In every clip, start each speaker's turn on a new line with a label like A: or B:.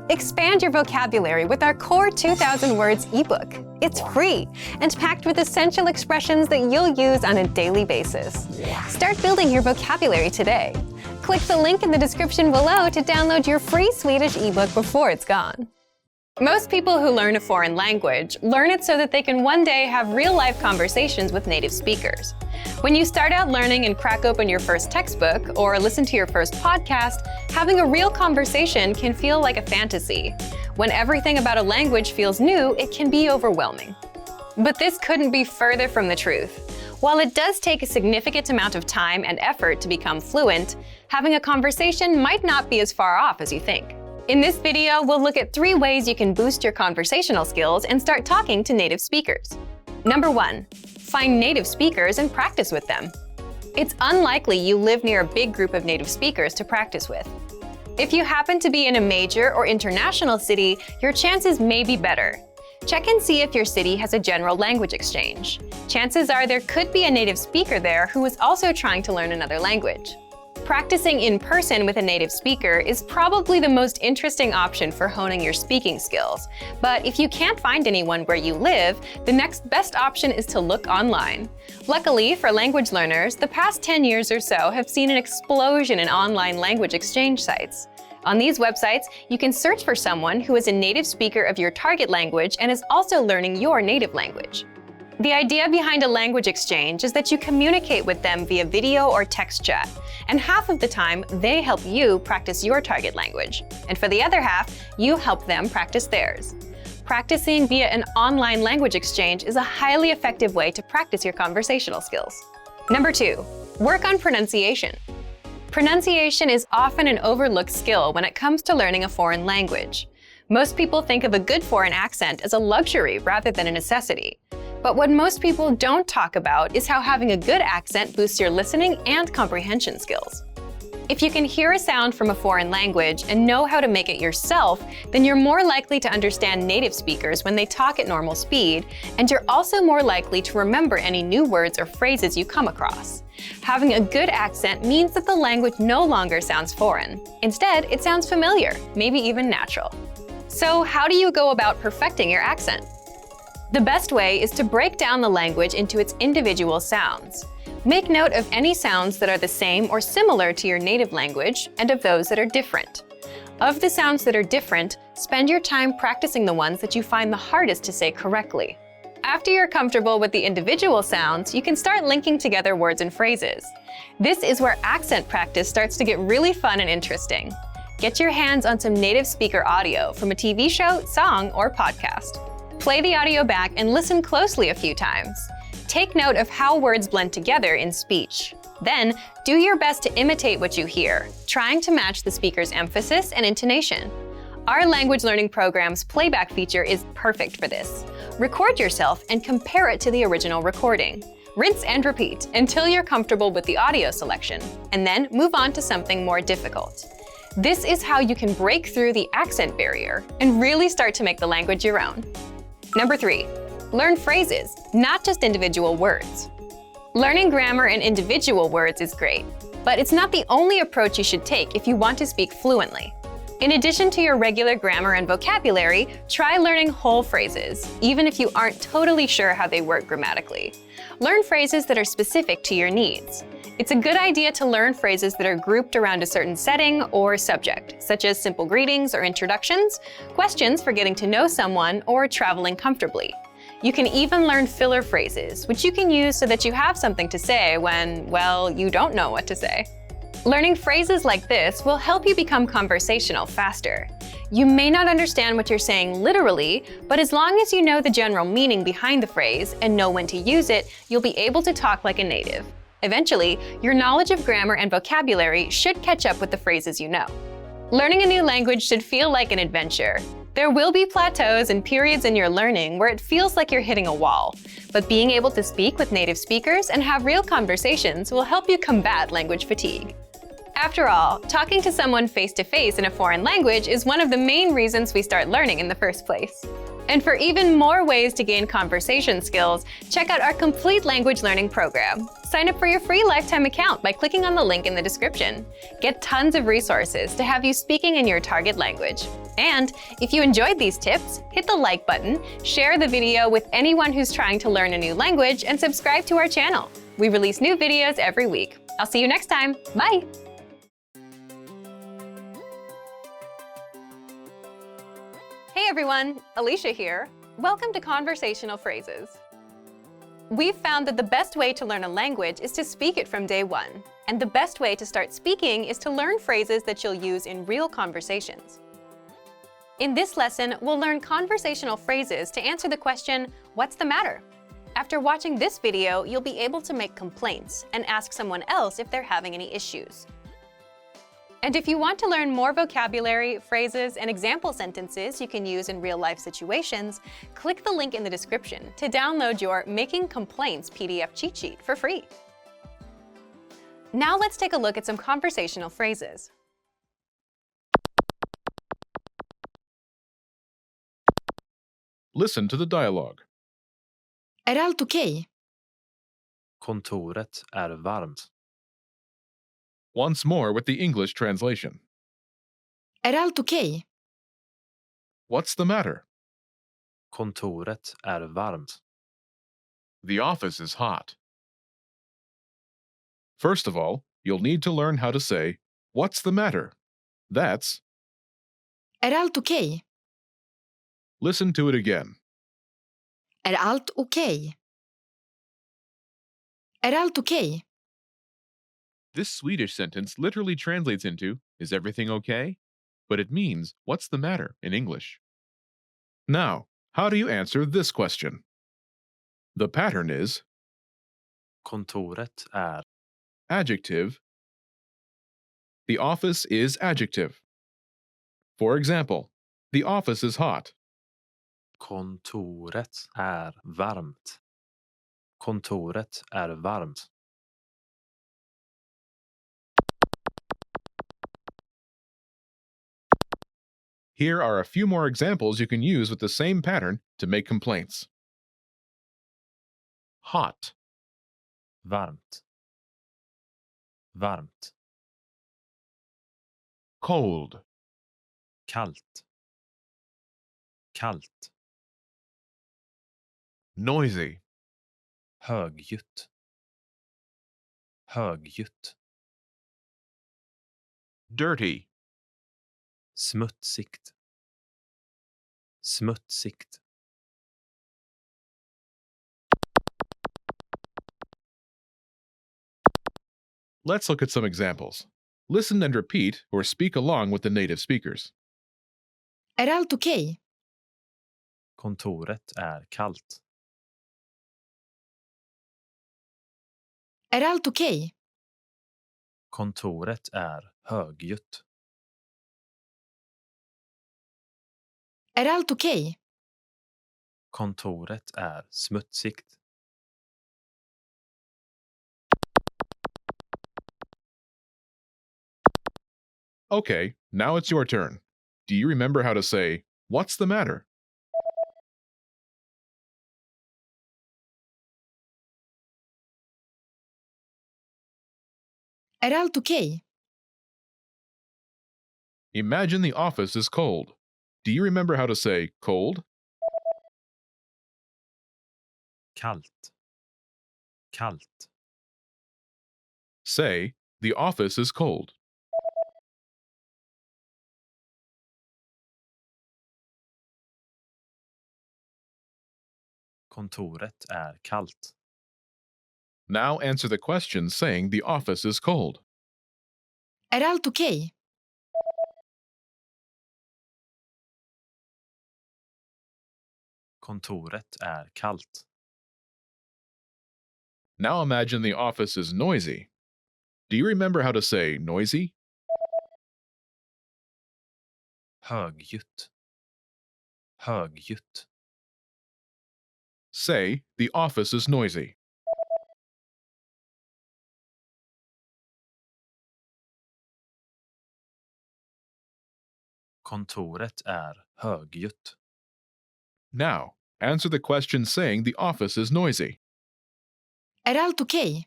A: Expand your vocabulary with our Core 2000 Words ebook. It's free and packed with essential expressions that you'll use on a daily basis. Start building your vocabulary today. Click the link in the description below to download your free Swedish ebook before it's gone. Most people who learn a foreign language learn it so that they can one day have real-life conversations with native speakers. When you start out learning and crack open your first textbook or listen to your first podcast, having a real conversation can feel like a fantasy. When everything about a language feels new, it can be overwhelming. But this couldn't be further from the truth. While it does take a significant amount of time and effort to become fluent, having a conversation might not be as far off as you think. In this video, we'll look at 3 ways you can boost your conversational skills and start talking to native speakers. Number 1. Find native speakers and practice with them. It's unlikely you live near a big group of native speakers to practice with. If you happen to be in a major or international city, your chances may be better. Check and see if your city has a general language exchange. Chances are there could be a native speaker there who is also trying to learn another language. Practicing in person with a native speaker is probably the most interesting option for honing your speaking skills. But if you can't find anyone where you live, the next best option is to look online. Luckily for language learners, the past 10 years or so have seen an explosion in online language exchange sites. On these websites, you can search for someone who is a native speaker of your target language and is also learning your native language. The idea behind a language exchange is that you communicate with them via video or text chat, and half of the time, they help you practice your target language, and for the other half, you help them practice theirs. Practicing via an online language exchange is a highly effective way to practice your conversational skills. Number 2. Work on pronunciation. Pronunciation is often an overlooked skill when it comes to learning a foreign language. Most people think of a good foreign accent as a luxury rather than a necessity. But what most people don't talk about is how having a good accent boosts your listening and comprehension skills. If you can hear a sound from a foreign language and know how to make it yourself, then you're more likely to understand native speakers when they talk at normal speed, and you're also more likely to remember any new words or phrases you come across. Having a good accent means that the language no longer sounds foreign. Instead, it sounds familiar, maybe even natural. So how do you go about perfecting your accent? The best way is to break down the language into its individual sounds. Make note of any sounds that are the same or similar to your native language and of those that are different. Of the sounds that are different, spend your time practicing the ones that you find the hardest to say correctly. After you're comfortable with the individual sounds, you can start linking together words and phrases. This is where accent practice starts to get really fun and interesting. Get your hands on some native speaker audio from a TV show, song, or podcast. Play the audio back and listen closely a few times. Take note of how words blend together in speech. Then, do your best to imitate what you hear, trying to match the speaker's emphasis and intonation. Our language learning program's playback feature is perfect for this. Record yourself and compare it to the original recording. Rinse and repeat until you're comfortable with the audio selection, and then move on to something more difficult. This is how you can break through the accent barrier and really start to make the language your own. Number 3. Learn phrases, not just individual words. Learning grammar and individual words is great, but it's not the only approach you should take if you want to speak fluently. In addition to your regular grammar and vocabulary, try learning whole phrases, even if you aren't totally sure how they work grammatically. Learn phrases that are specific to your needs. It's a good idea to learn phrases that are grouped around a certain setting or subject, such as simple greetings or introductions, questions for getting to know someone, or traveling comfortably. You can even learn filler phrases, which you can use so that you have something to say when, well, you don't know what to say. Learning phrases like this will help you become conversational faster. You may not understand what you're saying literally, but as long as you know the general meaning behind the phrase and know when to use it, you'll be able to talk like a native. Eventually, your knowledge of grammar and vocabulary should catch up with the phrases you know. Learning a new language should feel like an adventure. There will be plateaus and periods in your learning where it feels like you're hitting a wall, but being able to speak with native speakers and have real conversations will help you combat language fatigue. After all, talking to someone face-to-face in a foreign language is one of the main reasons we start learning in the first place. And for even more ways to gain conversation skills, check out our complete language learning program. Sign up for your free lifetime account by clicking on the link in the description. Get tons of resources to have you speaking in your target language. And if you enjoyed these tips, hit the like button, share the video with anyone who's trying to learn a new language, and subscribe to our channel. We release new videos every week. I'll see you next time. Bye! Hey everyone, Alicia here. Welcome to Conversational Phrases. We've found that the best way to learn a language is to speak it from day one. And the best way to start speaking is to learn phrases that you'll use in real conversations. In this lesson, we'll learn conversational phrases to answer the question, what's the matter? After watching this video, you'll be able to make complaints and ask someone else if they're having any issues. And if you want to learn more vocabulary, phrases, and example sentences you can use in real-life situations, click the link in the description to download your Making Complaints PDF cheat sheet for free. Now let's take a look at some conversational phrases.
B: Listen to the dialogue.
C: Är allt okej?
D: Kontoret är varmt.
B: Once more with the English translation.
C: Är allt okej?
B: What's the matter?
D: Kontoret är varmt.
B: The office is hot. First of all, you'll need to learn how to say, what's the matter? That's,
C: Är allt okej?
B: listen to it again.
C: Är allt okej? Är allt okej?
B: This Swedish sentence literally translates into, is everything okay? But it means, what's the matter in English? Now, how do you answer this question? The pattern is
D: Kontoret är.
B: adjective. The office is adjective. For example, the office is hot.
D: Kontoret är varmt. Kontoret är varmt.
B: Here are a few more examples you can use with the same pattern to make complaints. Hot,
D: Varmt. Varmt.
B: cold,
D: Kallt. Kallt.
B: noisy,
D: Högljutt. Högljutt.
B: dirty,
D: Smutsigt. Smutsigt.
B: Let's look at some examples. Listen and repeat or speak along with the native speakers.
C: Är allt okej?
D: Kontoret är kallt.
C: Är allt okej?
D: Kontoret är högljutt.
C: Är allt okej?
D: Kontoret är smutsigt.
B: Okay, now it's your turn. Do you remember how to say, what's the matter?
C: Är allt okej?
B: Imagine the office is cold. Do you remember how to say cold?
D: Kallt. Kallt.
B: Say, the office is cold.
D: Kontoret är kallt.
B: Now answer the question saying the office is cold.
C: Är allt okej?
D: Kontoret är kallt.
B: Now imagine the office is noisy. Do you remember how to say noisy?
D: Högljutt. Högljutt.
B: Say, the office is noisy.
D: Kontoret är högljutt.
B: Now, answer the question saying the office is noisy.
C: Är allt okej?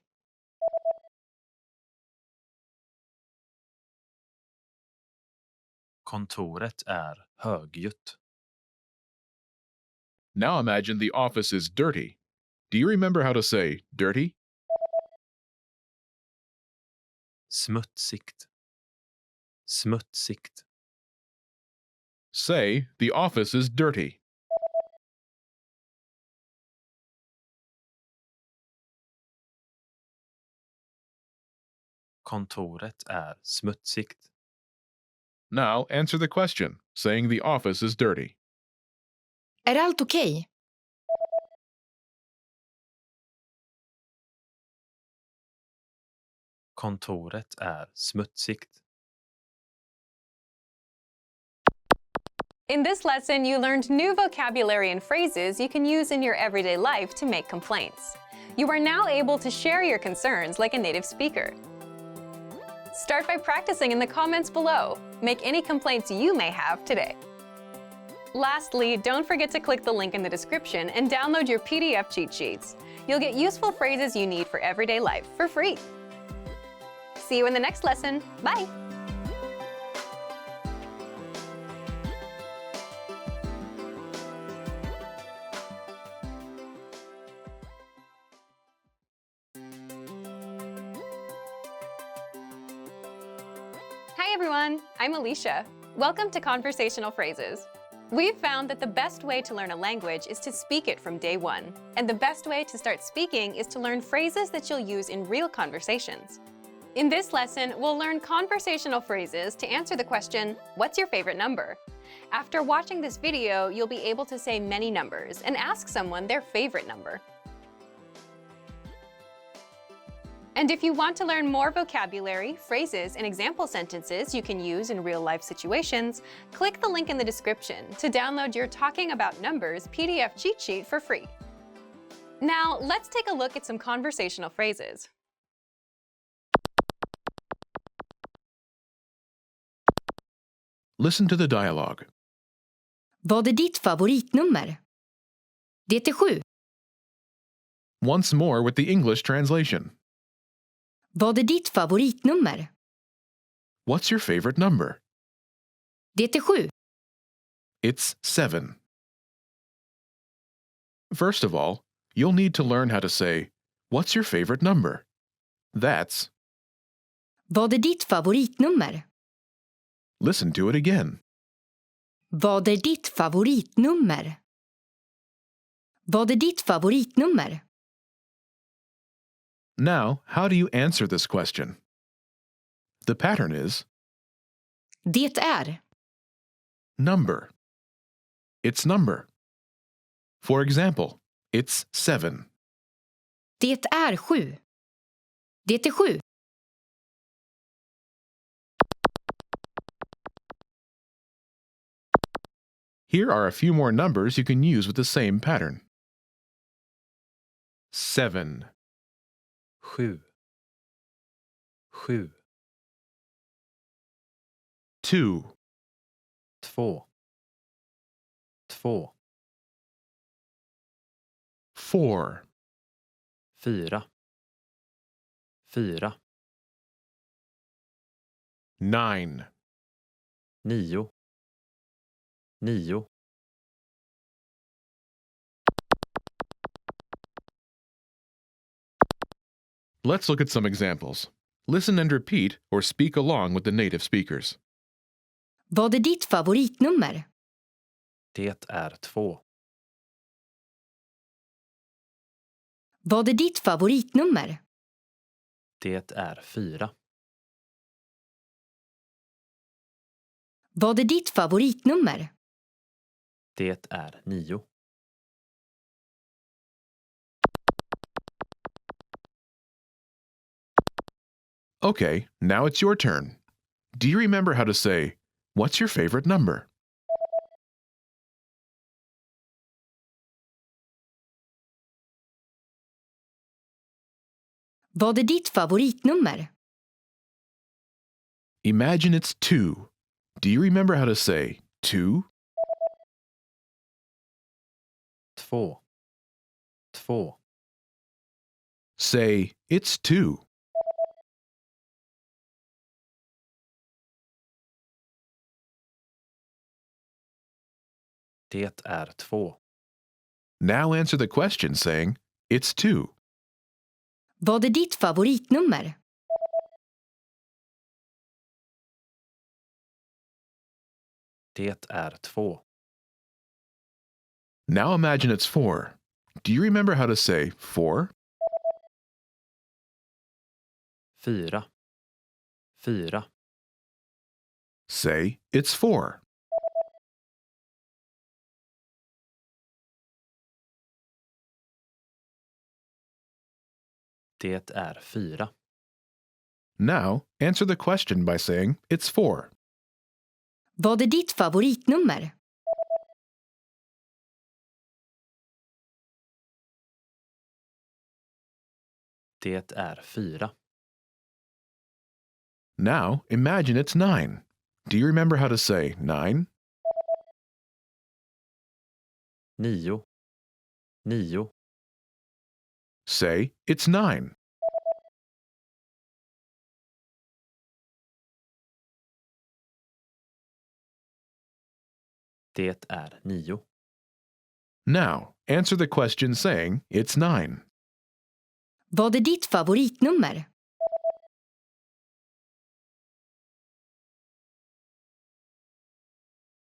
D: Kontoret är högljutt.
B: Now imagine the office is dirty. Do you remember how to say dirty?
D: Smutsigt. Smutsigt.
B: Say, the office is dirty.
D: Kontoret är smutsigt.
B: Now answer the question, saying the office is dirty.
C: Är allt okej?
D: Kontoret är smutsigt.
A: In this lesson, you learned new vocabulary and phrases you can use in your everyday life to make complaints. You are now able to share your concerns like a native speaker. Start by practicing in the comments below. Make any complaints you may have today. Lastly, don't forget to click the link in the description and download your PDF cheat sheets. You'll get useful phrases you need for everyday life for free. See you in the next lesson. Bye! Hi everyone, I'm Alicia. Welcome to Conversational Phrases. We've found that the best way to learn a language is to speak it from day one. And the best way to start speaking is to learn phrases that you'll use in real conversations. In this lesson, we'll learn conversational phrases to answer the question, what's your favorite number? After watching this video, you'll be able to say many numbers and ask someone their favorite number. And if you want to learn more vocabulary, phrases, and example sentences you can use in real-life situations, click the link in the description to download your Talking About Numbers PDF cheat sheet for free. Now, let's take a look at some conversational phrases.
B: Listen to the dialogue.
C: Vad är ditt favoritnummer? Det är 7.
B: Once more with the English translation.
C: Vad är ditt favoritnummer?
B: What's your favorite number?
C: Det är 7.
B: It's 7. First of all, you'll need to learn how to say, what's your favorite number? That's,
C: Vad är ditt favoritnummer?
B: listen to it again.
C: Vad är ditt favoritnummer? Vad är ditt favoritnummer?
B: Now, how do you answer this question? The pattern is
C: Det är.
B: number. It's number. For example, it's 7.
C: Det är 7. Det är 7.
B: Here are a few more numbers you can use with the same pattern. 7,
D: 7. 7.
B: 2,
D: 2. 2.
B: 4,
D: 4. 4.
B: 9,
D: 9. 9.
B: Let's look at some examples. Listen and repeat or speak along with the native speakers.
C: Vad är ditt favoritnummer?
D: Det är 2.
C: Vad är ditt favoritnummer?
D: Det är 4.
C: Vad är ditt favoritnummer?
D: Det är 9.
B: Okay, now it's your turn. Do you remember how to say, what's your favorite number?
C: Vad är ditt favoritnummer?
B: Imagine it's 2. Do you remember how to say 2?
D: 2. 2.
B: Say, it's 2.
D: Det är 2.
B: Now answer the question saying, it's 2.
C: Vad är ditt favoritnummer?
D: Det är 2.
B: Now imagine it's 4. Do you remember how to say 4?
D: 4. 4.
B: Say, it's 4.
D: Det är 4.
B: Now answer the question by saying, it's 4.
C: Vad är ditt favoritnummer?
D: Det är 4.
B: Now imagine it's 9. Do you remember how to say 9?
D: 9. 9.
B: Say, it's 9.
D: Det är 9.
B: Now answer the question saying, it's 9.
C: Vad är ditt favoritnummer?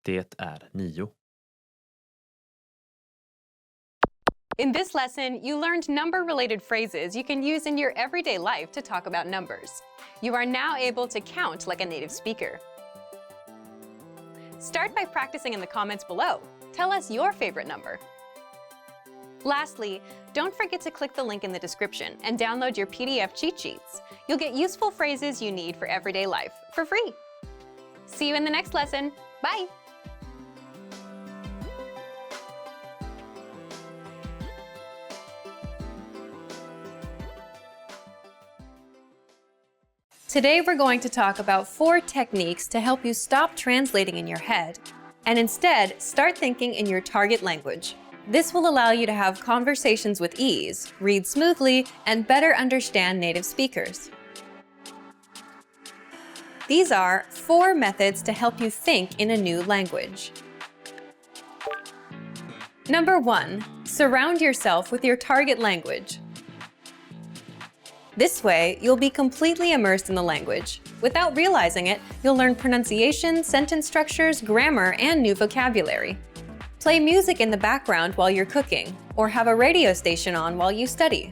D: Det är 9.
A: In this lesson, you learned number-related phrases you can use in your everyday life to talk about numbers. You are now able to count like a native speaker. Start by practicing in the comments below. Tell us your favorite number. Lastly, don't forget to click the link in the description and download your PDF cheat sheets. You'll get useful phrases you need for everyday life for free. See you in the next lesson. Bye! Today we're going to talk about 4 techniques to help you stop translating in your head and instead start thinking in your target language. This will allow you to have conversations with ease, read smoothly, and better understand native speakers. These are 4 methods to help you think in a new language. Number 1, surround yourself with your target language. This way, you'll be completely immersed in the language. Without realizing it, you'll learn pronunciation, sentence structures, grammar, and new vocabulary. Play music in the background while you're cooking, or have a radio station on while you study.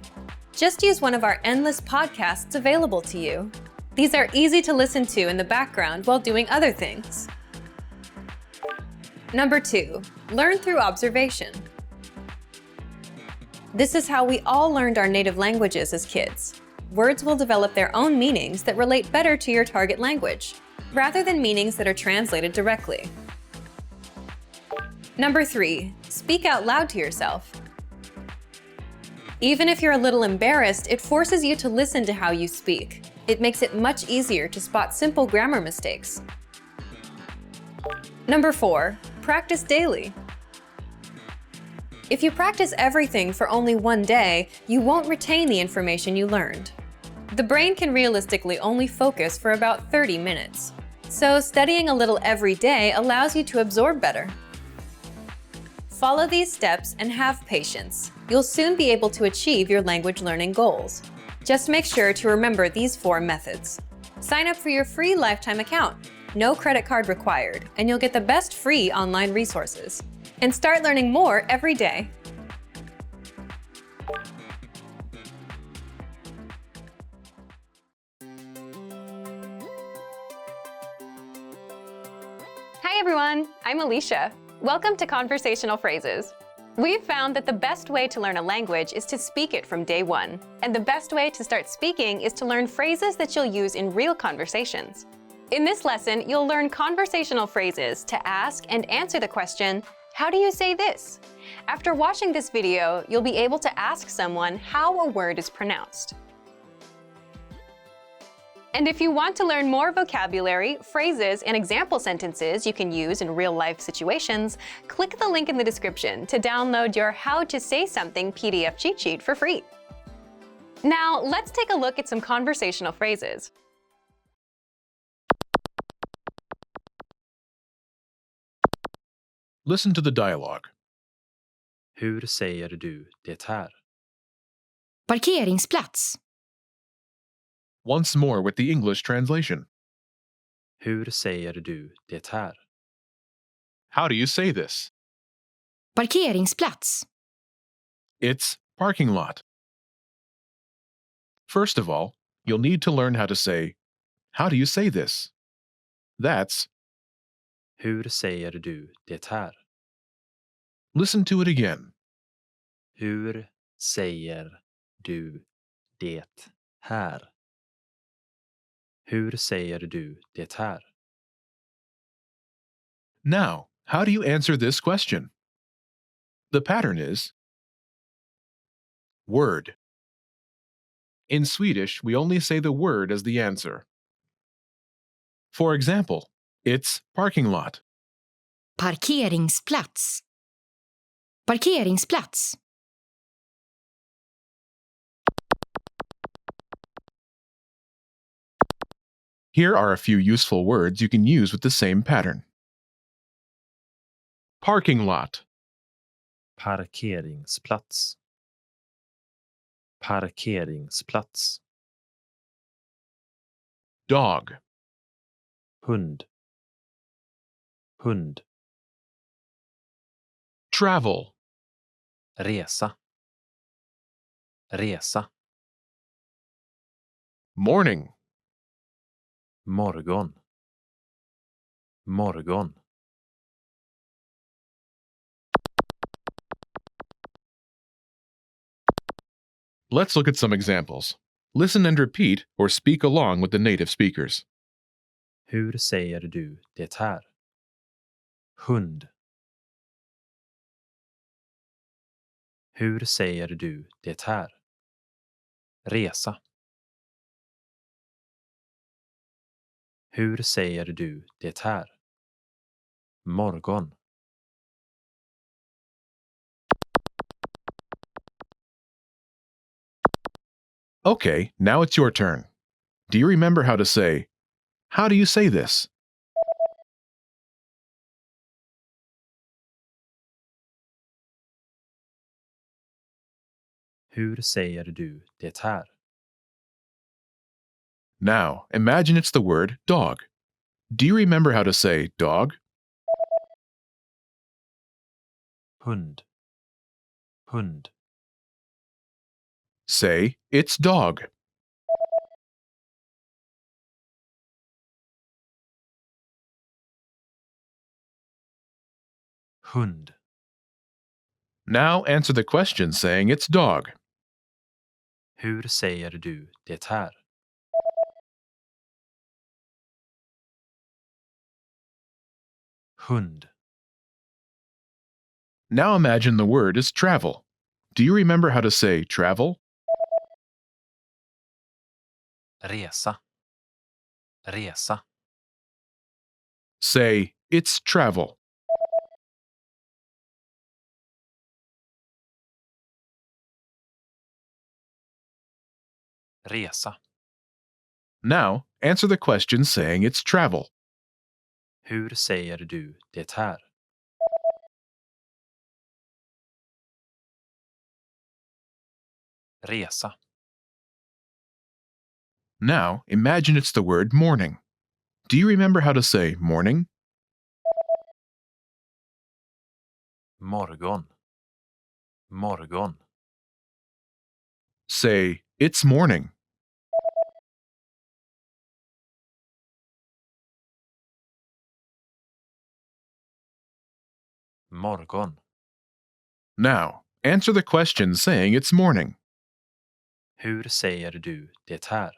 A: Just use one of our endless podcasts available to you. These are easy to listen to in the background while doing other things. Number 2, learn through observation. This is how we all learned our native languages as kids. Words will develop their own meanings that relate better to your target language, rather than meanings that are translated directly. Number 3, speak out loud to yourself. Even if you're a little embarrassed, it forces you to listen to how you speak. It makes it much easier to spot simple grammar mistakes. Number 4, practice daily. If you practice everything for only one day, you won't retain the information you learned. The brain can realistically only focus for about 30 minutes. So studying a little every day allows you to absorb better. Follow these steps and have patience. You'll soon be able to achieve your language learning goals. Just make sure to remember these 4 methods. Sign up for your free lifetime account. No credit card required, and you'll get the best free online resources. And start learning more every day. Hi everyone, I'm Alicia. Welcome to Conversational Phrases. We've found that the best way to learn a language is to speak it from day one. And the best way to start speaking is to learn phrases that you'll use in real conversations. In this lesson, you'll learn conversational phrases to ask and answer the question, how do you say this? After watching this video, you'll be able to ask someone how a word is pronounced. And if you want to learn more vocabulary, phrases, and example sentences you can use in real-life situations, click the link in the description to download your How to Say Something PDF cheat sheet for free. Now, let's take a look at some conversational phrases.
B: Listen to the dialogue.
D: Hur säger du det här?
C: Parkeringsplats.
B: Once more with the English translation.
D: Hur säger du det här?
B: How do you say this?
C: Parkeringsplats.
B: It's parking lot. First of all, you'll need to learn how to say, how do you say this? That's,
D: Hur säger du det här?
B: listen to it again.
D: Hur säger du det här? Hur säger du det här?
B: Now, how do you answer this question? The pattern is word. In Swedish, we only say the word as the answer. For example, it's parking lot.
C: Parkeringsplats. Parkeringsplats.
B: Here are a few useful words you can use with the same pattern. Parking lot,
D: Parkeringsplats. Parkeringsplats.
B: dog,
D: Hund. Hund.
B: travel,
D: Resa. Resa.
B: morning,
D: Morgon. Morgon.
B: Let's look at some examples. Listen and repeat or speak along with the native speakers.
D: Hur säger du det här? Hund. Hur säger du det här? Resa. Hur säger du det här? Morgon.
B: Okay, now it's your turn. Do you remember how to say, how do you say this?
D: Hur säger du det här?
B: Now, imagine it's the word dog. Do you remember how to say dog?
D: Hund. Hund.
B: Say, it's dog.
D: Hund.
B: Now answer the question saying it's dog.
D: Hur säger du det här? Hund.
B: Now imagine the word is travel. Do you remember how to say travel?
D: Resa. Resa.
B: Say, it's travel.
D: Resa.
B: Now, answer the question saying it's travel.
D: Hur säger du det här? Resa.
B: Now, imagine it's the word morning. Do you remember how to say morning?
D: Morgon. Morgon.
B: Say, it's morning.
D: Morgon.
B: Now, answer the question saying it's morning.
D: Hur säger du det här?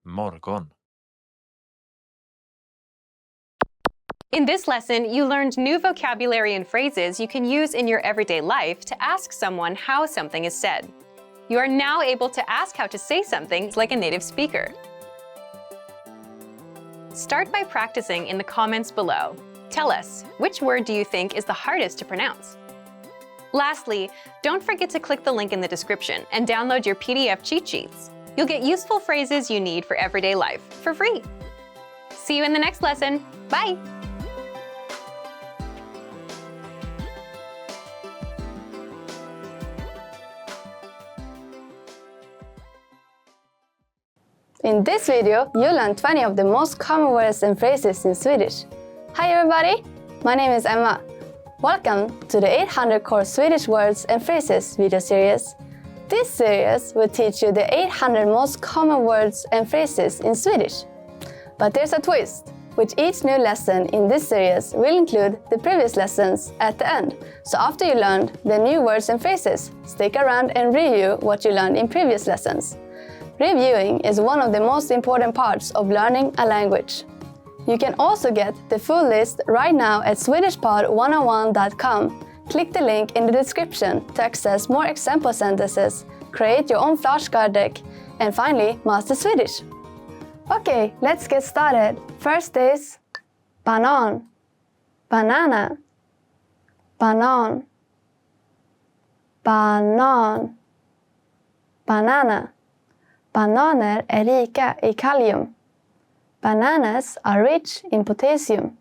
D: Morgon.
A: In this lesson, you learned new vocabulary and phrases you can use in your everyday life to ask someone how something is said. You are now able to ask how to say something like a native speaker. Start by practicing in the comments below. Tell us, which word do you think is the hardest to pronounce? Lastly, don't forget to click the link in the description and download your PDF cheat sheets. You'll get useful phrases you need for everyday life for free. See you in the next lesson. Bye!
E: In this video, you'll learn 20 of the most common words and phrases in Swedish. Hi everybody! My name is Emma. Welcome to the 800 Core Swedish Words and Phrases video series. This series will teach you the 800 most common words and phrases in Swedish. But there's a twist, which each new lesson in this series will include the previous lessons at the end. So after you learned the new words and phrases, stick around and review what you learned in previous lessons. Reviewing is one of the most important parts of learning a language. You can also get the full list right now at swedishpod101.com. Click the link in the description to access more example sentences, create your own flashcard deck, and finally master Swedish. Okay, let's get started. First is banan, banana, banan, banan, banana. Bananer är rika i kalium. Bananas are rich in potassium.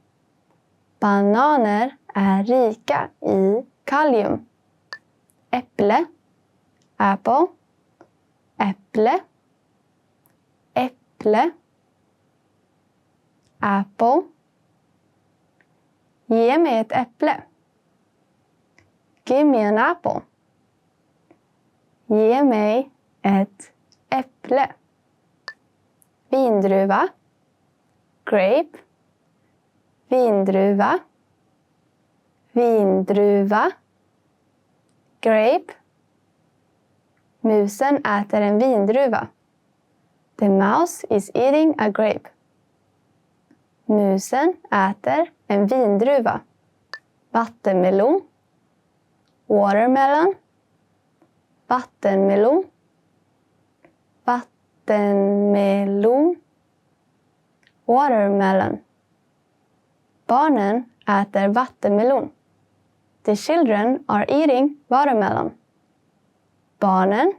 E: Bananer är rika i kalium. Äpple, apple, äpple, äpple, apple. Ge mig ett äpple. Give me an apple. Ge mig ett äpple. Vindruva, grape, vindruva, vindruva, grape. Musen äter en vindruva. The mouse is eating a grape. Musen äter en vindruva. Vattenmelon, watermelon, vattenmelon, vattenmelon, watermelon. Barnen äter vattenmelon. The children are eating watermelon. Barnen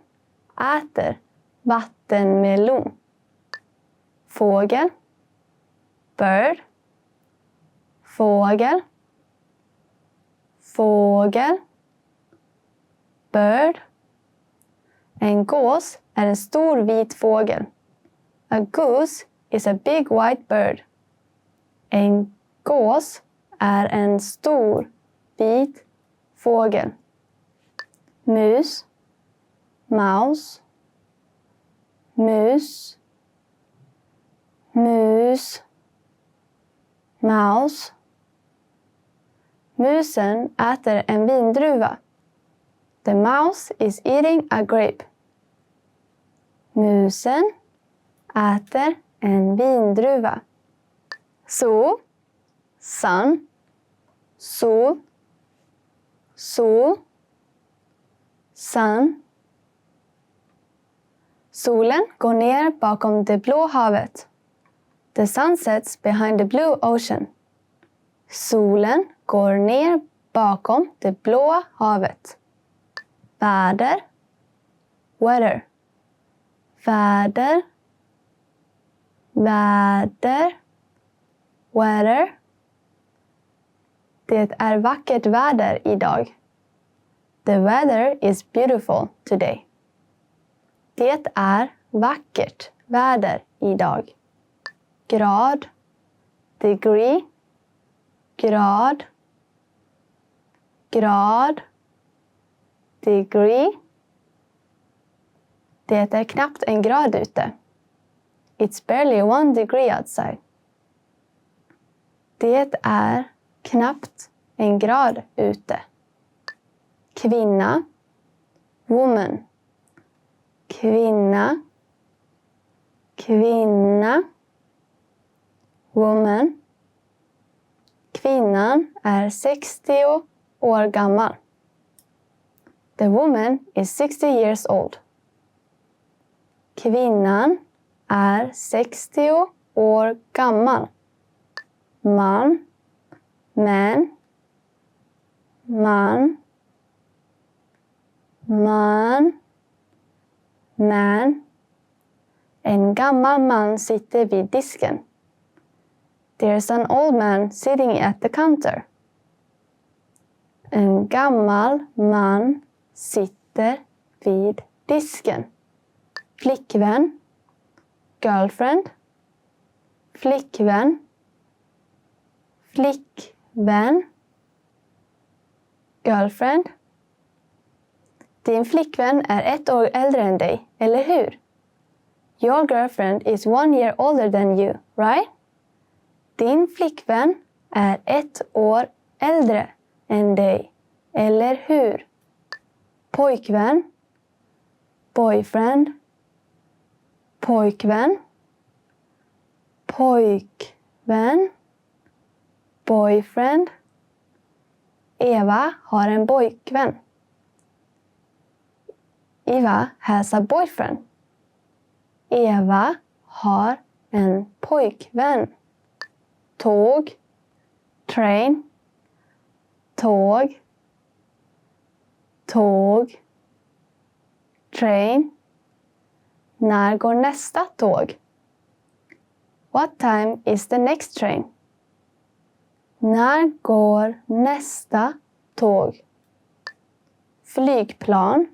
E: äter vattenmelon. Fågel, bird, fågel, fågel, bird. En gås är en stor vit fågel. A goose is a big white bird. En gås är en stor vit fågel. Mus, mouse, mus, mus, mouse. Musen äter en vindruva. The mouse is eating a grape. Musen äter en vindruva. Sol, sun, sol, sol, sun. Solen går ner bakom det blå havet. The sun sets behind the blue ocean. Solen går ner bakom det blå havet. Väder, weather. Väder, väder, weather. Det är vackert väder idag. The weather is beautiful today. Det är vackert väder idag. Grad, degree, grad, grad, degree. Det är knappt en grad ute. It's barely 1 degree outside. Det är knappt en grad ute. Kvinna, woman. Kvinna, kvinna, woman. Kvinnan är 60 år gammal. The woman is 60 years old. Kvinnan är 60 år gammal. Man, man, man, man, man. En gammal man sitter vid disken. There's an old man sitting at the counter. En gammal man sitter vid disken. Flickvän, girlfriend, flickvän, flickvän, girlfriend. Din flickvän är 1 år äldre än dig, eller hur? Your girlfriend is 1 year older than you, right? Din flickvän är 1 år äldre än dig, eller hur? Pojkvän, boyfriend, pojkvän, pojkvän, boyfriend. Eva har en pojkvän. Eva has a boyfriend. Eva har en pojkvän. Tåg, train, tåg, tåg, train. När går nästa tåg? What time is the next train? När går nästa tåg? Flygplan,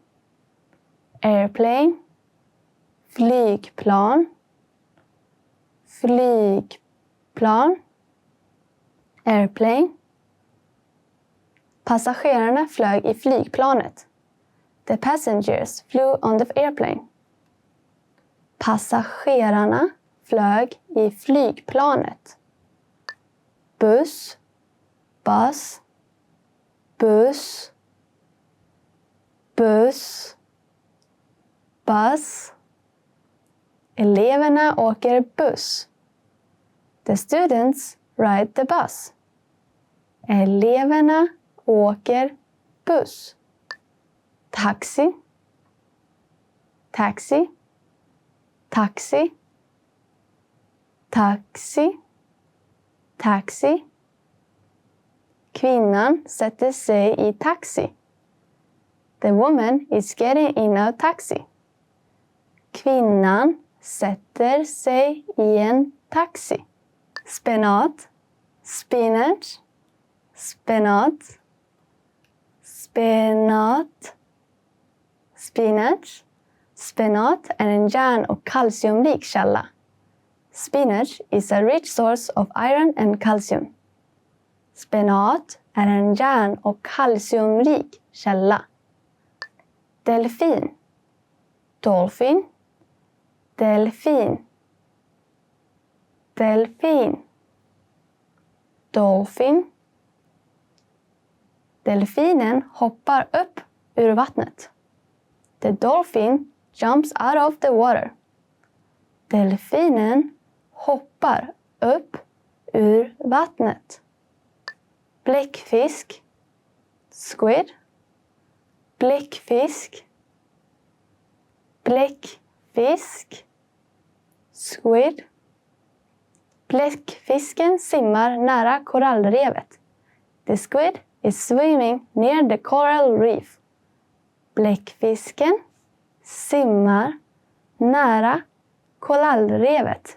E: airplane, flygplan, flygplan, airplane. Passagerarna flög i flygplanet. The passengers flew on the airplane. Passagerarna flög i flygplanet. Buss, bus, buss, buss, bus. Eleverna åker buss. The students ride the bus. Eleverna åker buss. Taxi, taxi, taxi, taxi, taxi. Kvinnan sätter sig i taxi. The woman is getting in a taxi. Kvinnan sätter sig i en taxi. Spenat, spinach, spenat, spenat, spinach. Spenat är en järn- och kalciumrik källa. Spinach is a rich source of iron and calcium. Spenat är en järn- och kalciumrik källa. Delfin, dolphin, delfin, delfin, dolphin. Delfinen hoppar upp ur vattnet. The dolphin jumps out of the water. Delfinen hoppar upp ur vattnet. Bläckfisk, squid, bläckfisk, bläckfisk, squid. Bläckfisken simmar nära korallrevet. The squid is swimming near the coral reef. Bläckfisken simmar nära korallrevet.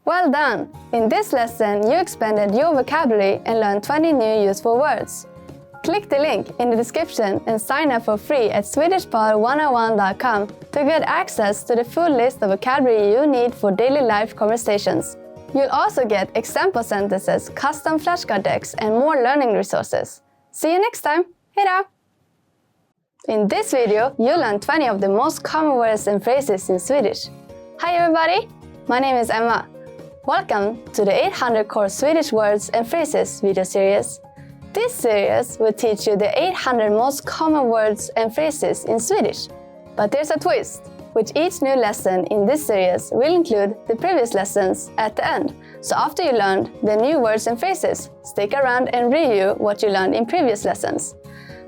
E: Well done! In this lesson, you expanded your vocabulary and learned 20 new useful words. Click the link in the description and sign up for free at swedishpod101.com to get access to the full list of vocabulary you need for daily life conversations. You'll also get example sentences, custom flashcard decks, and more learning resources. See you next time! Hejdå! In this video, you'll learn 20 of the most common words and phrases in Swedish. Hi everybody! My name is Emma. Welcome to the 800 Core Swedish Words and Phrases video series. This series will teach you the 800 most common words and phrases in Swedish. But there's a twist. which each new lesson in this series will include the previous lessons at the end. So after you learned the new words and phrases, stick around and review what you learned in previous lessons.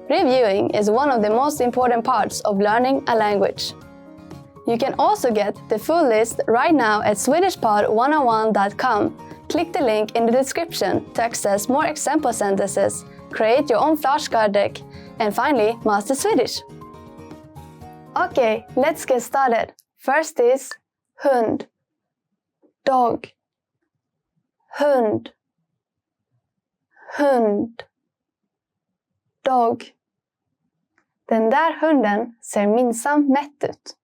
E: Reviewing is one of the most important parts of learning a language. You can also get the full list right now at swedishpod101.com. Click the link in the description to access more example sentences, create your own flashcard deck, and finally master Swedish. Okay, let's get started. First is hund, dog, hund, hund, dog. Den där hunden ser minsann mätt ut.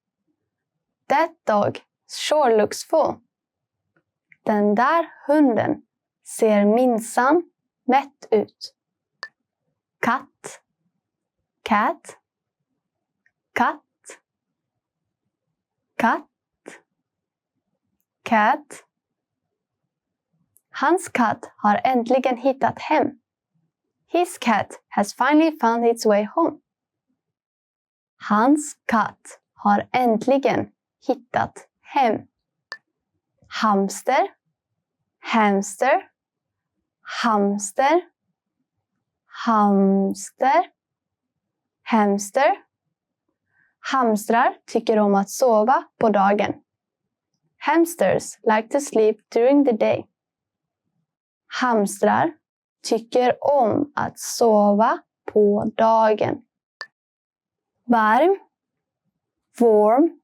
E: That dog sure looks full. Den där hunden ser minsann mätt ut. Katt, cat, katt, katt, cat. Hans katt har äntligen hittat hem. His cat has finally found its way home. Hans katt har äntligen hittat hem. Hamster, hamster, hamster, hamster, hamster. Hamstrar tycker om att sova på dagen. Hamsters like to sleep during the day. Hamstrar tycker om att sova på dagen. Varm, warm,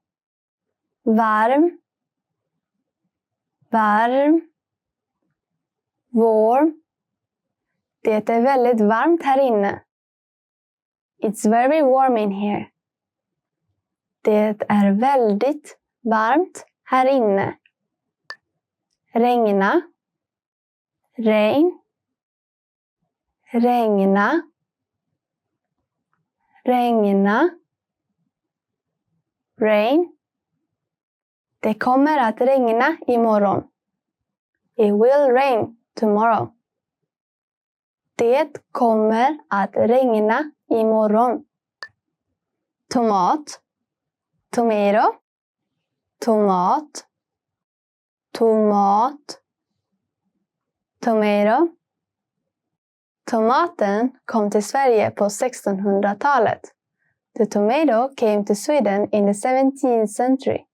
E: varm, varm, warm. Det är väldigt varmt här inne. It's very warm in here. Det är väldigt varmt här inne. Regna, regn, regna, regna, rain. Det kommer att regna imorgon. It will rain tomorrow. Det kommer att regna imorgon. Tomat, tomato, tomat, tomat, tomato. Tomaten kom till Sverige på 1600-talet. The tomato came to Sweden in the 17th century.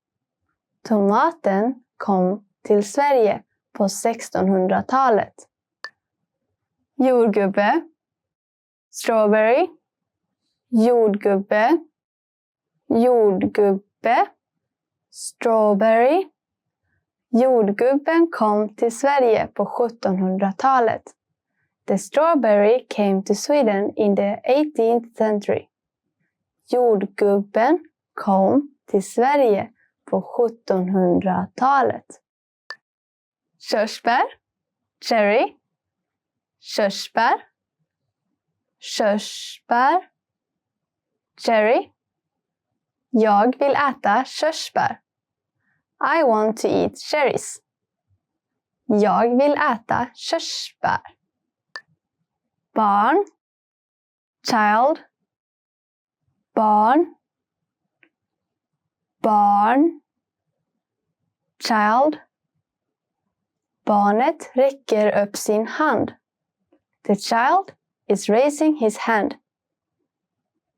E: Tomaten kom till Sverige på 1600-talet. Jordgubbe, strawberry, jordgubbe, jordgubbe, strawberry. Jordgubben kom till Sverige på 1700-talet. The strawberry came to Sweden in the 18th century. Jordgubben kom till Sverige på 1700-talet. Körsbär, cherry, körsbär, körsbär, cherry. Jag vill äta körsbär. I want to eat cherries. Jag vill äta körsbär. Barn, child, barn, barn, child. Barnet räcker upp sin hand. The child is raising his hand.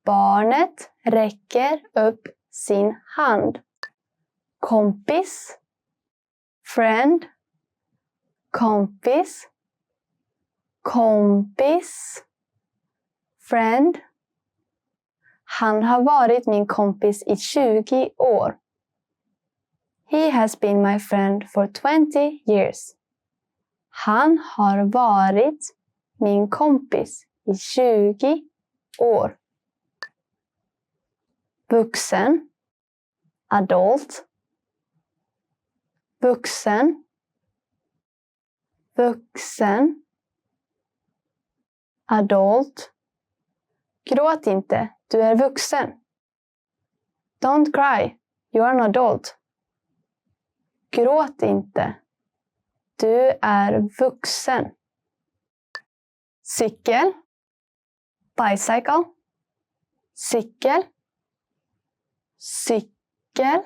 E: Barnet räcker upp sin hand. Kompis, friend, kompis, kompis, friend. Han har varit min kompis i 20 år. He has been my friend for 20 years. Han har varit min kompis i 20 år. Vuxen, adult, vuxen, vuxen, adult. Gråt inte, du är vuxen. Don't cry, you are an adult. Gråt inte, du är vuxen. Cykel, bicycle, cykel, cykel, Cykel.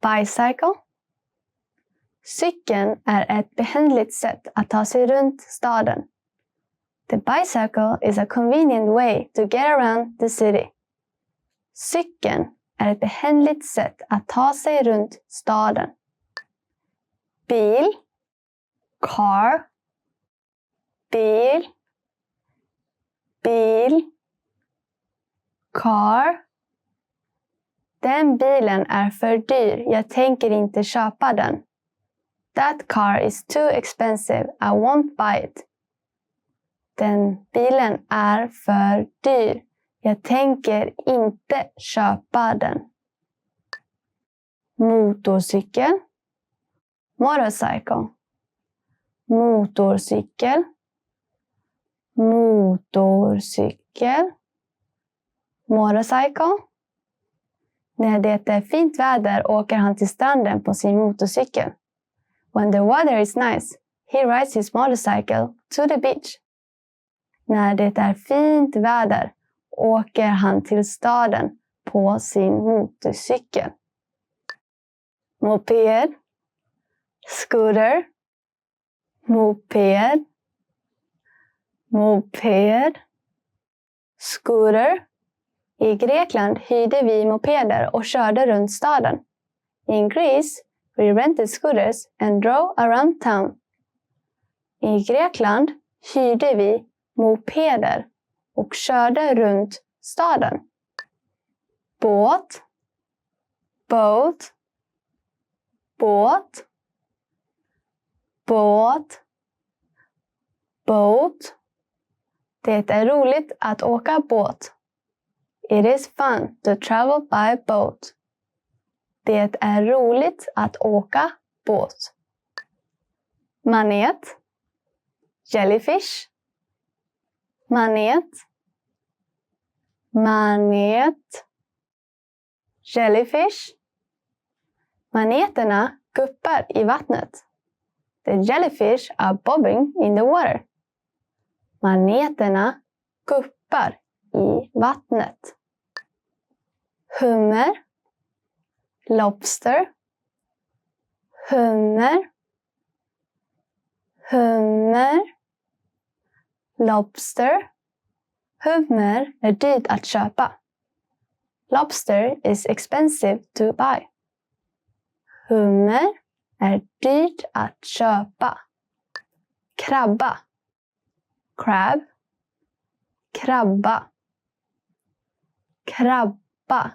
E: Bicycle. Cykeln är ett behändigt sätt att ta sig runt staden. The bicycle is a convenient way to get around the city. Cykeln är ett behändigt sätt att ta sig runt staden. Bil. Car. Bil. Bil. Car. Den bilen är för dyr. Jag tänker inte köpa den. That car is too expensive. I won't buy it. Den bilen är för dyr. Jag tänker inte köpa den. Motorcykel. Motorcycle. Motorcykel. Motorcykel. Motorcycle. När det är fint väder åker han till stranden på sin motorcykel. When the weather is nice, he rides his motorcycle to the beach. När det är fint väder åker han till staden på sin motorcykel. Moped. Scooter. Moped. Moped. Scooter. I Grekland hyrde vi mopeder och körde runt staden. In Greece, we rented scooters and drove around town. I Grekland hyrde vi mopeder och körde runt staden. Båt. Boat. Båt. Båt. Boat. Det är roligt att åka båt. It is fun to travel by boat. Det är roligt att åka båt. Manet. Jellyfish. Manet. Manet. Jellyfish. Maneterna guppar i vattnet. The jellyfish are bobbing in the water. Maneterna guppar i vattnet. Hummer. Lobster. Hummer. Hummer. Lobster. Hummer är dyrt att köpa. Lobster is expensive to buy. Hummer är dyrt att köpa. Krabba. Crab. Krabba. Krabba.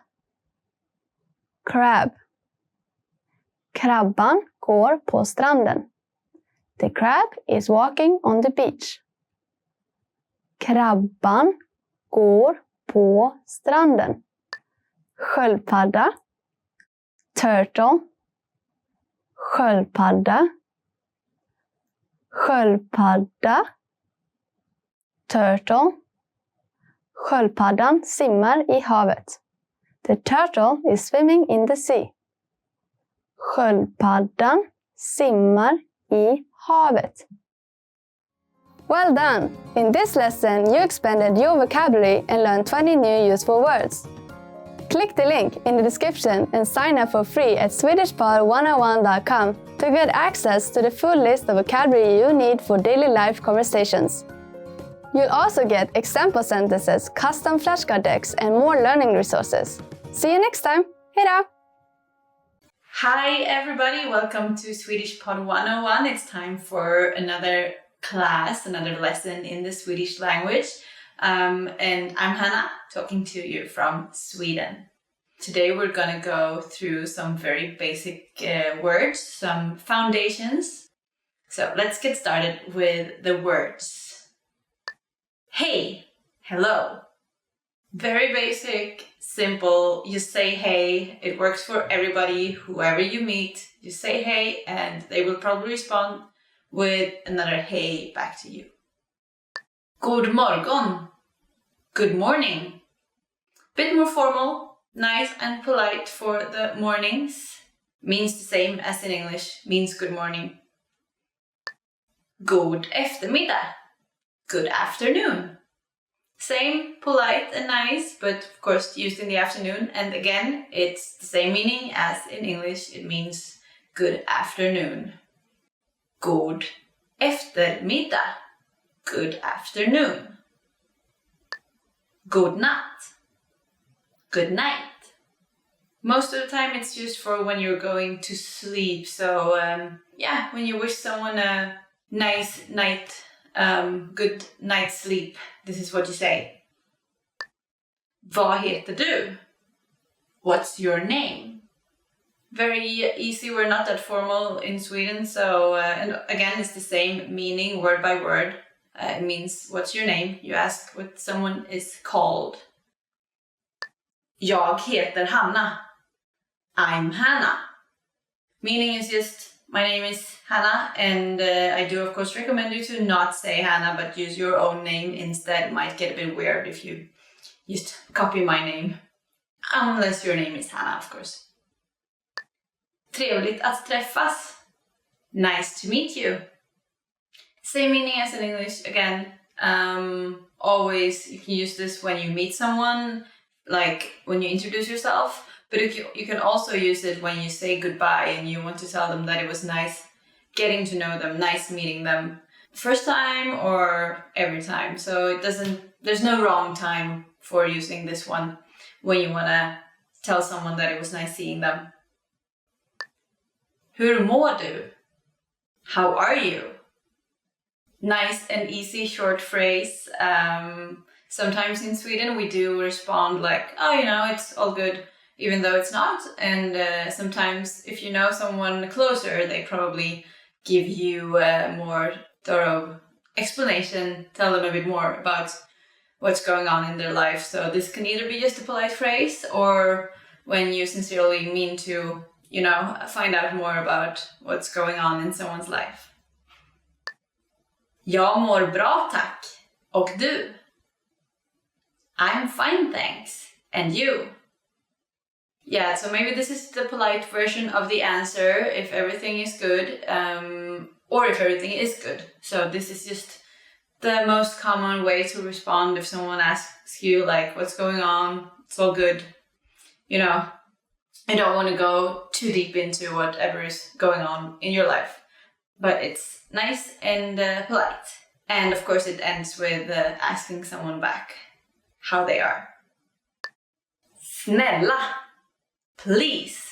E: Crab. Krabban går på stranden. The crab is walking on the beach. Krabban går på stranden. Sköldpadda. Turtle. Sköldpadda. Sköldpadda. Turtle. Sköldpaddan simmar i havet. The turtle is swimming in the sea. Sköldpaddan simmar i havet. Well done! In this lesson, you expanded your vocabulary and learned 20 new useful words. Click the link in the description and sign up for free at swedishpod101.com to get access to the full list of vocabulary you need for daily life conversations. You'll also get example sentences, custom flashcard decks, and more learning resources. See you next time! Hejdå!
F: Hi everybody, welcome to Swedish Pod 101. It's time for another class, another lesson in the Swedish language. And I'm Hannah, talking to you from Sweden. Today we're gonna go through some very basic words, some foundations. So let's get started with the words. Hey, hello. Very basic, simple. You say hey, it works for everybody, whoever you meet. You say hey and they will probably respond with another hey back to you. God morgon. Good morning. Bit more formal, nice and polite for the mornings. Means the same as in English, means good morning. God eftermiddag. Good afternoon. Same, polite and nice, but of course used in the afternoon. And again, it's the same meaning as in English. It means good afternoon. God eftermiddag. Good afternoon. God natt. Good night. Most of the time it's used for when you're going to sleep. So when you wish someone a nice night, good night's sleep, this is what you say. Vad heter du? What's your name? Very easy, we're not that formal in Sweden, so and again it's the same meaning word by word. It means what's your name? You ask what someone is called. Jag heter Hanna. I'm Hannah. Meaning is just, my name is Hannah, and I do of course recommend you to not say Hannah, but use your own name instead. It might get a bit weird if you just copy my name. Unless your name is Hannah, of course. Trevligt att träffas. Nice to meet you. Same meaning as in English, again. Always, you can use this when you meet someone, like when you introduce yourself, but you can also use it when you say goodbye and you want to tell them that it was nice getting to know them, nice meeting them, first time or every time. So there's no wrong time for using this one when you want to tell someone that it was nice seeing them. Hur mår du? How are you? Nice and easy short phrase. Sometimes in Sweden we do respond like, oh, it's all good, even though it's not. And sometimes if you know someone closer, they probably give you a more thorough explanation, tell them a bit more about what's going on in their life. So this can either be just a polite phrase or when you sincerely mean to, find out more about what's going on in someone's life. Jag mår bra tack. Och du? I'm fine thanks. And you? Yeah, so maybe this is the polite version of the answer if everything is good, or if everything is good. So this is just the most common way to respond if someone asks you like, what's going on? It's all good. I don't want to go too deep into whatever is going on in your life, but it's nice and polite. And of course it ends with asking someone back how they are. Snälla, please.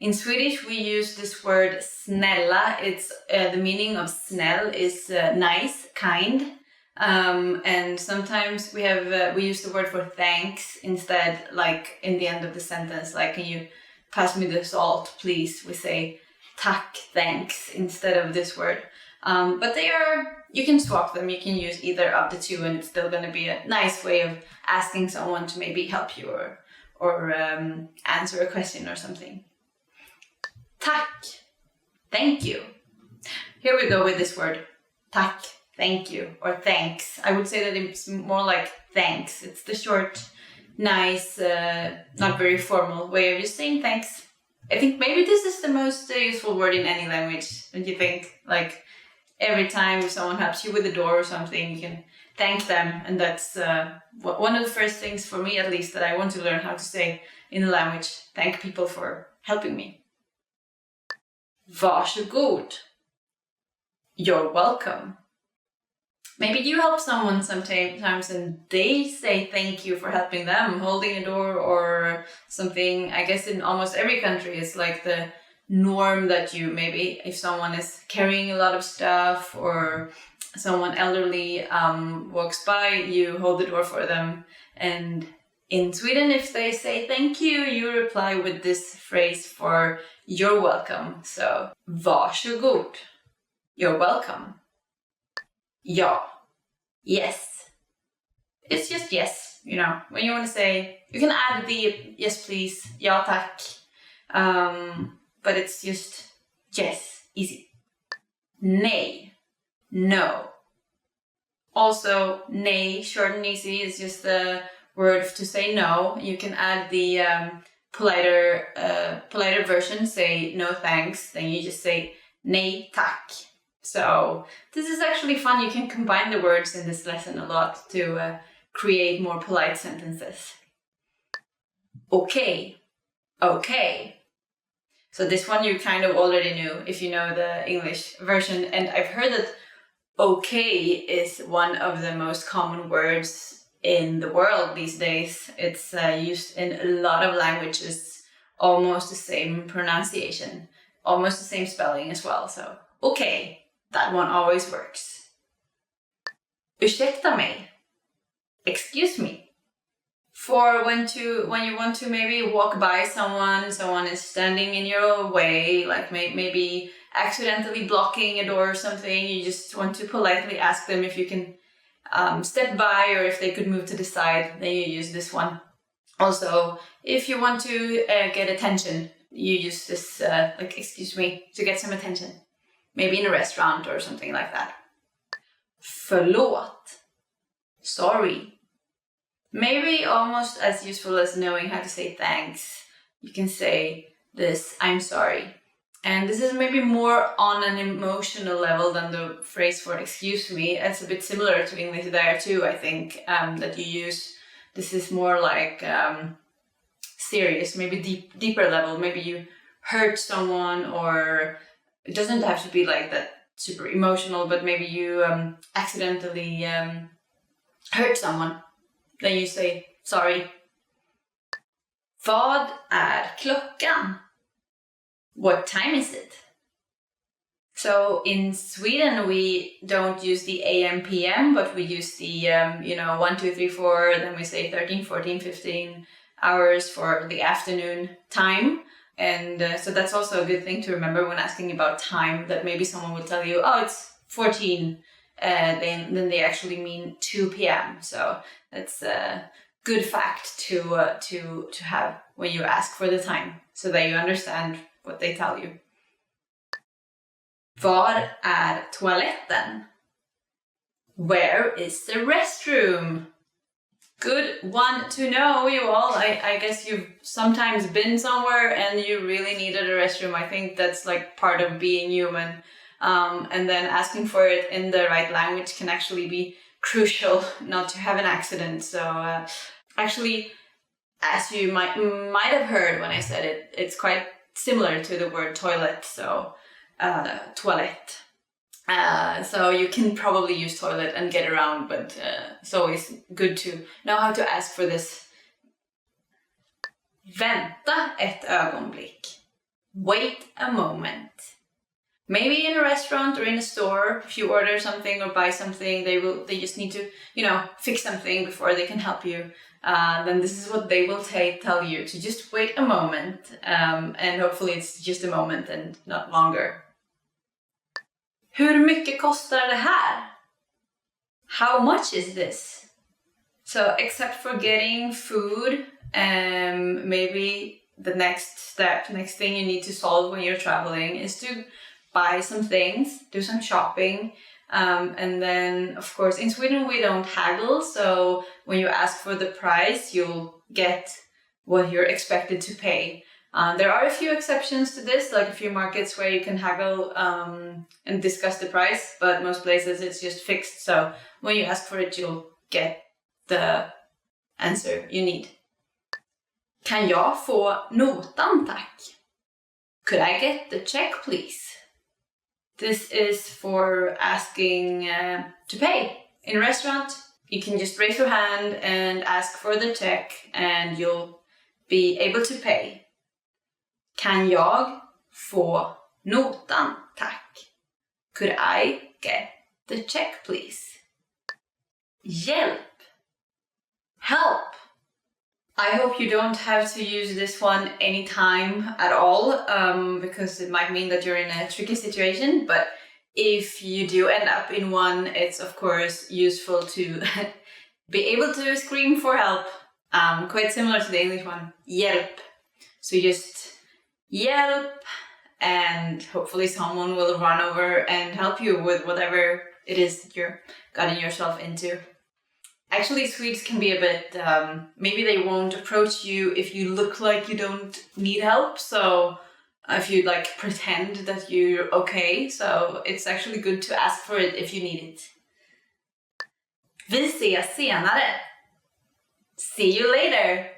F: In Swedish we use this word snälla. It's the meaning of snäll is nice, kind. And sometimes we use the word for thanks instead, like in the end of the sentence, like, can you pass me the salt, please? We say tack, thanks, instead of this word. But you can swap them, you can use either of the two, and it's still going to be a nice way of asking someone to maybe help you or answer a question or something. Tack, thank you. Here we go with this word, tack. Thank you, or thanks. I would say that it's more like thanks. It's the short, nice, not very formal way of just saying thanks. I think maybe this is the most useful word in any language. Don't you think? Like every time if someone helps you with the door or something, you can thank them. And that's one of the first things for me, at least, that I want to learn how to say in the language. Thank people for helping me. Varsågod. You're welcome. Maybe you help someone sometimes and they say thank you for helping them, holding a door or something. I guess in almost every country it's like the norm that you maybe, if someone is carrying a lot of stuff or someone elderly walks by, you hold the door for them. And in Sweden, if they say thank you, you reply with this phrase for you're welcome. So, varsågod. You're welcome. Ja. Yes. It's just yes, when you want to say, you can add the yes please, ja tack, but it's just yes, easy. Nej, no. Also, nej, short and easy, is just the word to say no. You can add the politer version, say no thanks, then you just say nej tack. So this is actually fun. You can combine the words in this lesson a lot to create more polite sentences. Okay. Okay. So this one you kind of already knew if you know the English version. And I've heard that okay is one of the most common words in the world these days. It's used in a lot of languages, almost the same pronunciation, almost the same spelling as well. So okay, that one always works. Ursäkta mig. Excuse me. For when you want to maybe walk by someone is standing in your way, like maybe accidentally blocking a door or something, you just want to politely ask them if you can step by or if they could move to the side, then you use this one. Also, if you want to get attention, you use this like excuse me to get some attention. Maybe in a restaurant or something like that. Förlåt. Sorry. Maybe almost as useful as knowing how to say thanks. You can say this, I'm sorry. And this is maybe more on an emotional level than the phrase for excuse me. It's a bit similar to English there too, I think, that you use. This is more like serious, maybe deeper level. Maybe you hurt someone, or it doesn't have to be like that super emotional, but maybe you accidentally hurt someone. Then you say sorry. Vad är klockan? What time is it? So in Sweden we don't use the AM PM, but we use the 1, 2, 3, 4, then we say 13, 14, 15 hours for the afternoon time. And so that's also a good thing to remember when asking about time, that maybe someone will tell you, oh, it's 14, then they actually mean 2 p.m. So that's a good fact to have when you ask for the time, so that you understand what they tell you. Var är toaletten? Where is the restroom? Good one to know, you all. I guess you've sometimes been somewhere and you really needed a restroom. I think that's like part of being human. And then asking for it in the right language can actually be crucial not to have an accident. So actually, as you might have heard when I said it, it's quite similar to the word toilet. So toilette. So you can probably use toilet and get around, but it's always good to know how to ask for this. Vänta ett ögonblick. Wait a moment. Maybe in a restaurant or in a store, if you order something or buy something, they just need to, fix something before they can help you. Then this is what they will tell you, to just wait a moment. And hopefully it's just a moment and not longer. Hur mycket kostar det här? How much is this? So except for getting food, maybe the next thing you need to solve when you're traveling is to buy some things, do some shopping. And then, of course, in Sweden we don't haggle, so when you ask for the price, you'll get what you're expected to pay. There are a few exceptions to this, like a few markets where you can haggle and discuss the price, but most places it's just fixed. So when you ask for it, you'll get the answer you need. Kan jag få notan, tack? Could I get the check, please? This is for asking to pay. In a restaurant, you can just raise your hand and ask for the check and you'll be able to pay. Kan jag få notan, tack? Could I get the check, please? Hjälp. Help. I hope you don't have to use this one anytime at all, because it might mean that you're in a tricky situation. But if you do end up in one, it's of course useful to be able to scream for help. Quite similar to the English one, hjälp. So just hjälp, and hopefully someone will run over and help you with whatever it is that you're getting yourself into. Actually, Swedes can be a bit, maybe they won't approach you if you look like you don't need help. So if you pretend that you're okay. So it's actually good to ask for it if you need it. Vi ses senare. see you later.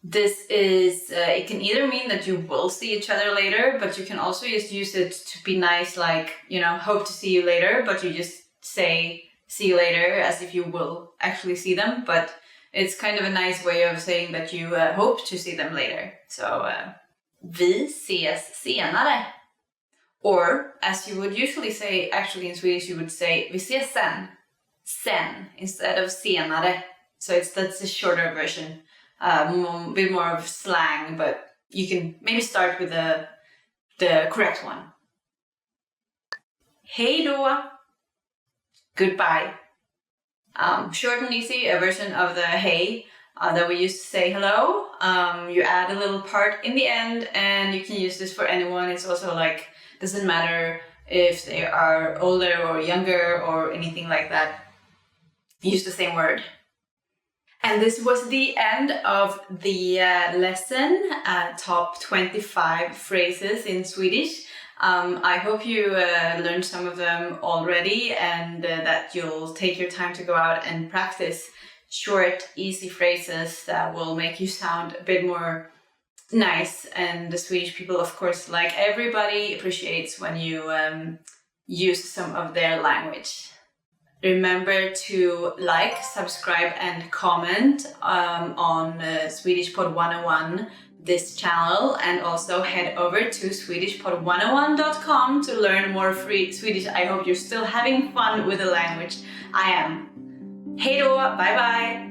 F: This is, it can either mean that you will see each other later, but you can also just use it to be nice, like, hope to see you later, but you just say see you later as if you will actually see them. But it's kind of a nice way of saying that you hope to see them later. So, vi ses senare. Or, as you would usually say, actually in Swedish, you would say vi ses sen. Sen, instead of senare. So that's a shorter version. A bit more of slang, but you can maybe start with the correct one. Hej då. Goodbye. Short and easy, a version of the hey that we used to say hello. You add a little part in the end, and you can use this for anyone. It's also like, doesn't matter if they are older or younger or anything like that. Use the same word. And this was the end of the lesson, top 25 phrases in Swedish. I hope you learned some of them already, and that you'll take your time to go out and practice short, easy phrases that will make you sound a bit more nice. And the Swedish people, of course, like everybody, appreciates when you use some of their language. Remember to like, subscribe, and comment on Swedish Pod 101, this channel, and also head over to swedishpod101.com to learn more free Swedish. I hope you're still having fun with the language. I am. Hej då, bye bye!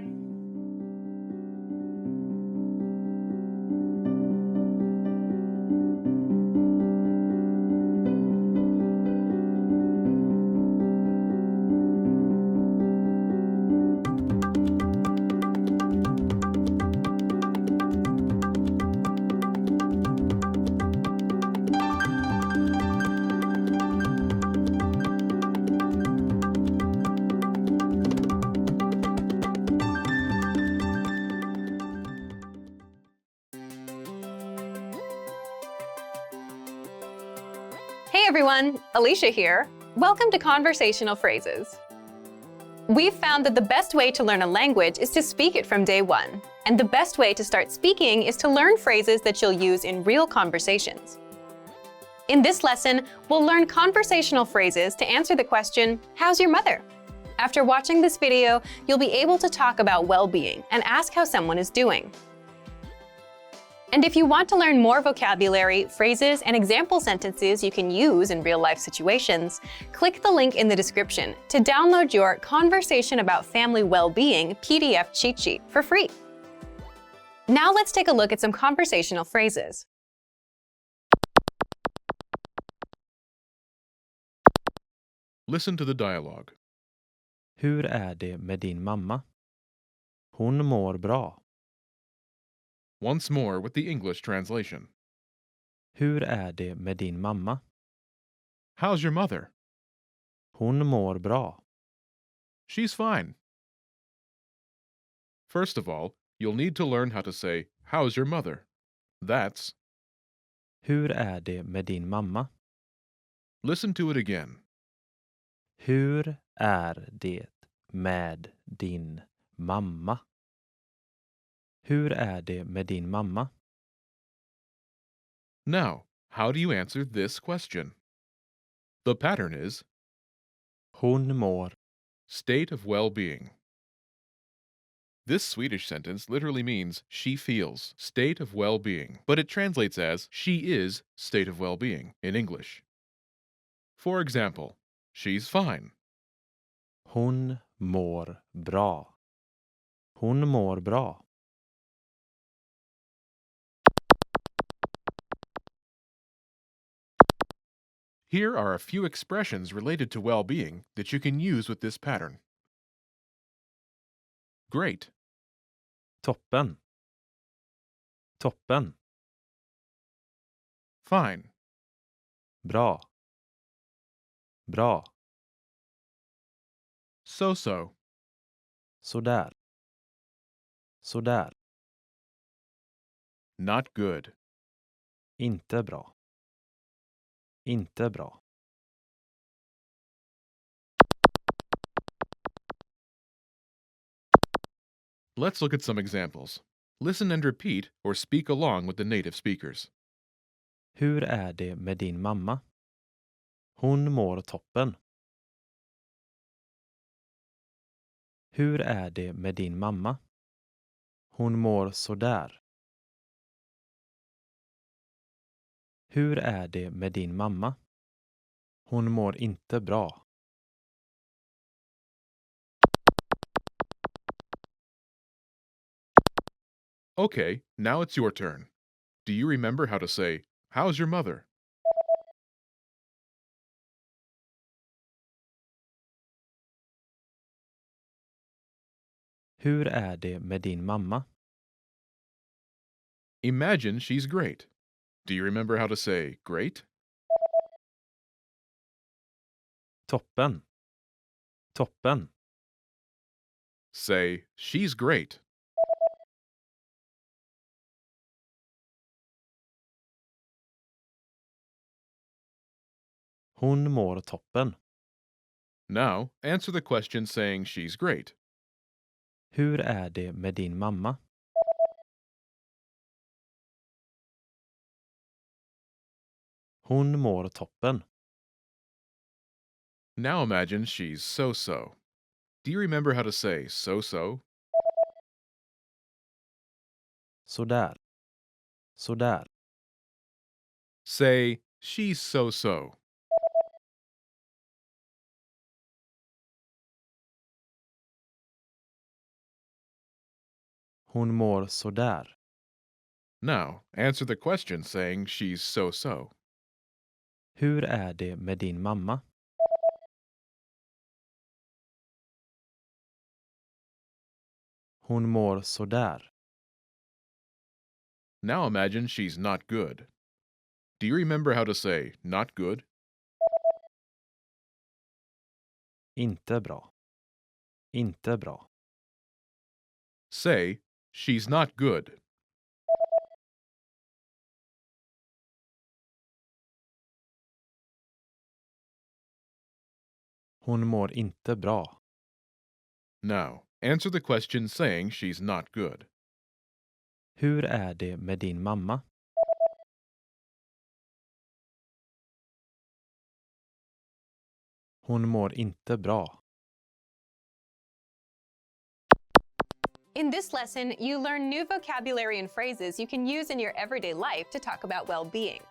A: Hey everyone, Alicia here. Welcome to Conversational Phrases. We've found that the best way to learn a language is to speak it from day one. And the best way to start speaking is to learn phrases that you'll use in real conversations. In this lesson, we'll learn conversational phrases to answer the question, how's your mother? After watching this video, you'll be able to talk about well-being and ask how someone is doing. And if you want to learn more vocabulary, phrases, and example sentences you can use in real-life situations, click the link in the description to download your Conversation About Family Well-Being PDF cheat sheet for free. Now let's take a look at some conversational phrases.
B: Listen to the dialogue.
D: Hur är det med din mamma? Hon mår bra.
B: Once more with the English translation.
D: Hur är det med din mamma?
B: How's your mother?
D: Hon mår bra.
B: She's fine. First of all, you'll need to learn how to say, how's your mother? That's,
D: Hur är det med din mamma?
B: listen to it again.
D: Hur är det med din mamma? Hur är det med din mamma?
B: Now, how do you answer this question? The pattern is
D: Hon mår.
B: state of well-being. This Swedish sentence literally means she feels state of well-being, but it translates as she is state of well-being in English. For example, she's fine.
D: Hon mår bra. Hon mår bra.
B: Here are a few expressions related to well-being that you can use with this pattern. Great.
D: Toppen. Toppen.
B: Fine.
D: Bra. Bra.
B: So-so.
D: Sådär. Sådär.
B: Not good.
D: Inte bra. Inte bra.
B: Let's look at some examples. Listen and repeat or speak along with the native speakers.
D: Hur är det med din mamma? Hon mår toppen. Hur är det med din mamma? Hon mår sådär. Hur är det med din mamma? Hon mår inte bra.
B: Okay, now it's your turn. Do you remember how to say, "How's your mother?"
D: Hur är det med din mamma?
B: Imagine she's great. Do you remember how to say, "Great"?
D: Toppen. Toppen.
B: Say, "She's great."
D: Hon mår toppen.
B: Now, answer the question saying she's great.
D: Hur är det med din mamma? Hon mår toppen.
B: Now imagine she's so-so. Do you remember how to say so-so?
D: Sådär. Sådär.
B: Say, "She's so-so."
D: Hon mår sådär.
B: Now, answer the question saying she's so-so.
D: Hur är det med din mamma? Hon mår sådär.
B: Now imagine she's not good. Do you remember how to say not good?
D: Inte bra. Inte bra.
B: Say, "She's not good."
D: Hon mår inte bra.
B: Now, answer the question saying she's not good.
D: Hur är det med din mamma? Hon mår inte bra.
A: In this lesson, you learn new vocabulary and phrases you can use in your everyday life to talk about well-being.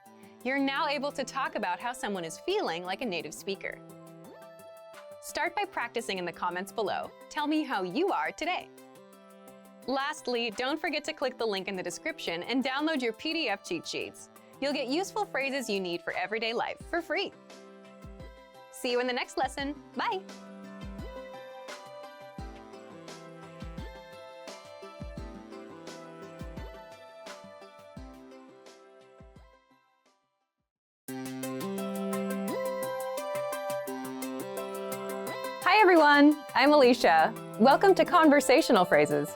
A: You're now able to talk about how someone is feeling like a native speaker. Start by practicing in the comments below. Tell me how you are today. Lastly, don't forget to click the link in the description and download your PDF cheat sheets. You'll get useful phrases you need for everyday life for free. See you in the next lesson. Bye! Hi everyone, I'm Alicia. Welcome to Conversational Phrases.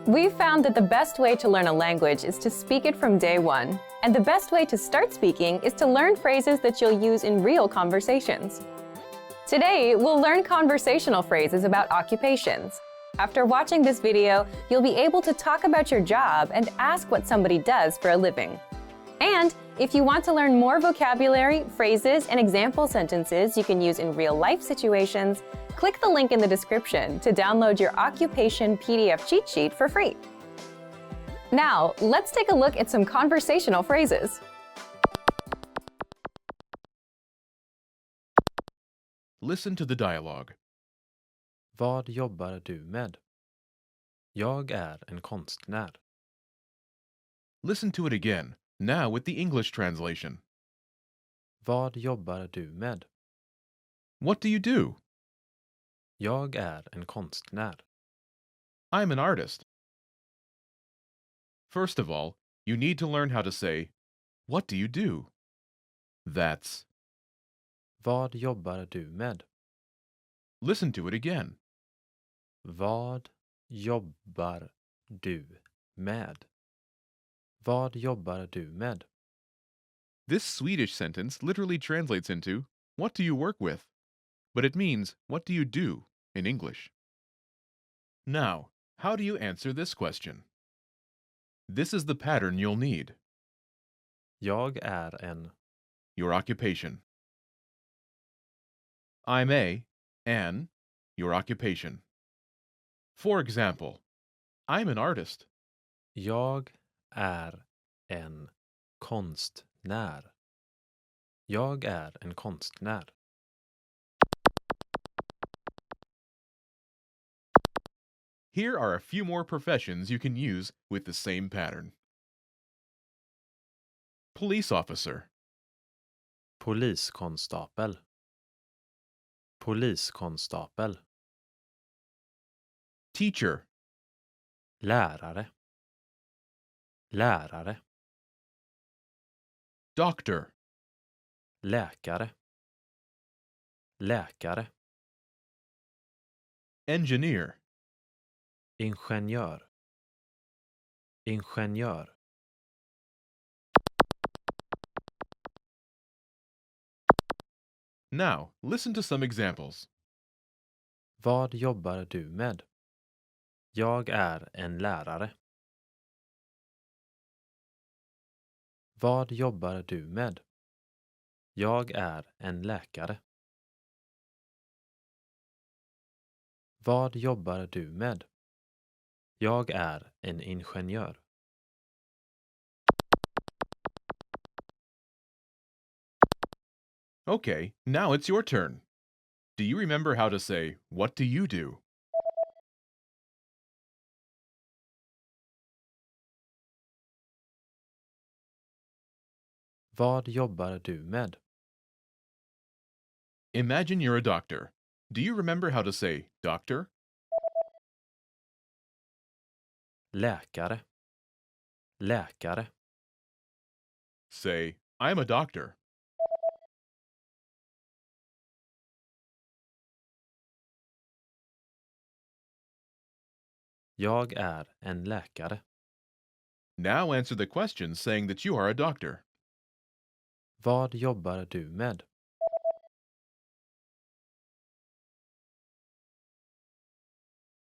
A: We've found that the best way to learn a language is to speak it from day one, and the best way to start speaking is to learn phrases that you'll use in real conversations. Today, we'll learn conversational phrases about occupations. After watching this video, you'll be able to talk about your job and ask what somebody does for a living. And if you want to learn more vocabulary, phrases, and example sentences you can use in real-life situations, click the link in the description to download your occupation PDF cheat sheet for free. Now, let's take a look at some conversational phrases.
B: Listen to the dialogue.
D: Vad jobbar du med? Jag är en konstnär.
B: Listen to it again, now with the English translation.
D: Vad jobbar du med?
B: What do you do?
D: Jag är en konstnär.
B: I'm an artist. First of all, you need to learn how to say, "What do you do?" That's.
D: Vad jobbar du med?
B: Listen to it again.
D: Vad jobbar du med? Vad jobbar du med?
B: This Swedish sentence literally translates into, "What do you work with?" But it means, "What do you do?" in English. Now, how do you answer this question? This is the pattern you'll need.
D: Jag är en.
B: Your occupation. I'm an, your occupation. For example, I'm an artist.
D: Jag är en konstnär. Jag är en konstnär.
B: Here are a few more professions you can use with the same pattern. Police officer.
D: Poliskonstapel. Poliskonstapel.
B: Teacher.
D: Lärare. Lärare.
B: Doctor.
D: Läkare. Läkare.
B: Engineer.
D: Ingenjör. Ingenjör.
B: Now, listen to some examples.
D: Vad jobbar du med? Jag är en lärare. Vad jobbar du med? Jag är en läkare. Vad jobbar du med? Jag är en ingenjör.
B: Okay, now it's your turn. Do you remember how to say, "What do you do?"
D: Vad jobbar du med?
B: Imagine you're a doctor. Do you remember how to say, "Doctor"?
D: Läkare. Läkare.
B: Say, "I'm a doctor."
D: Jag är en läkare.
B: Now answer the question saying that you are a doctor.
D: Vad jobbar du med?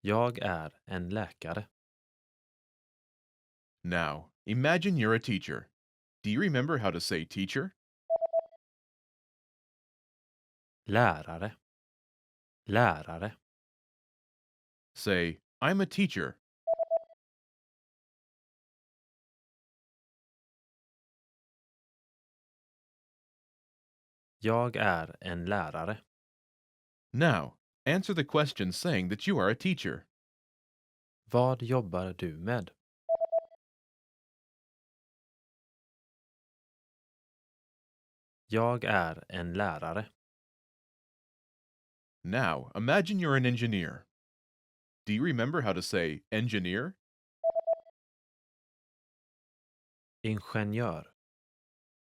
D: Jag är en läkare.
B: Now, imagine you're a teacher. Do you remember how to say teacher?
D: Lärare. Lärare.
B: Say, "I'm a teacher."
D: Jag är en lärare.
B: Now, answer the question saying that you are a teacher.
D: Vad jobbar du med? Jag är en lärare.
B: Now, imagine you're an engineer. Do you remember how to say engineer?
D: Ingenjör.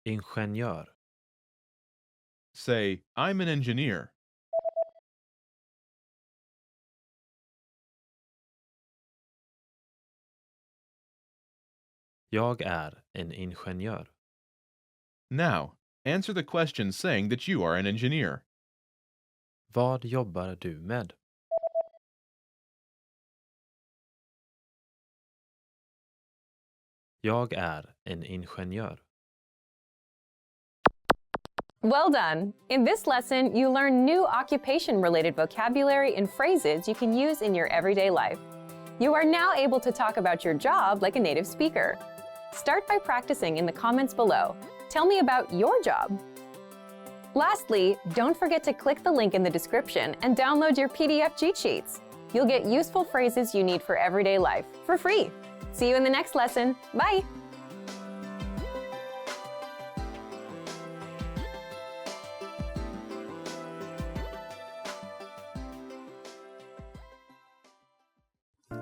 D: Ingenjör.
B: Say, "I'm an engineer."
D: Jag är en ingenjör.
B: Now, answer the question saying that you are an engineer.
D: Vad jobbar du med? Jag är en ingenjör.
A: Well done! In this lesson, you learn new occupation-related vocabulary and phrases you can use in your everyday life. You are now able to talk about your job like a native speaker. Start by practicing in the comments below. Tell me about your job. Lastly, don't forget to click the link in the description and download your PDF cheat sheets. You'll get useful phrases you need for everyday life for free. See you in the next lesson. Bye!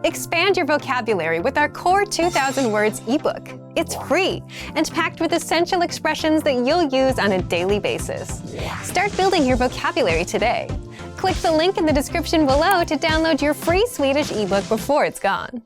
A: Expand your vocabulary with our Core 2000 Words ebook. It's free and packed with essential expressions that you'll use on a daily basis. Start building your vocabulary today. Click the link in the description below to download your free Swedish ebook before it's gone.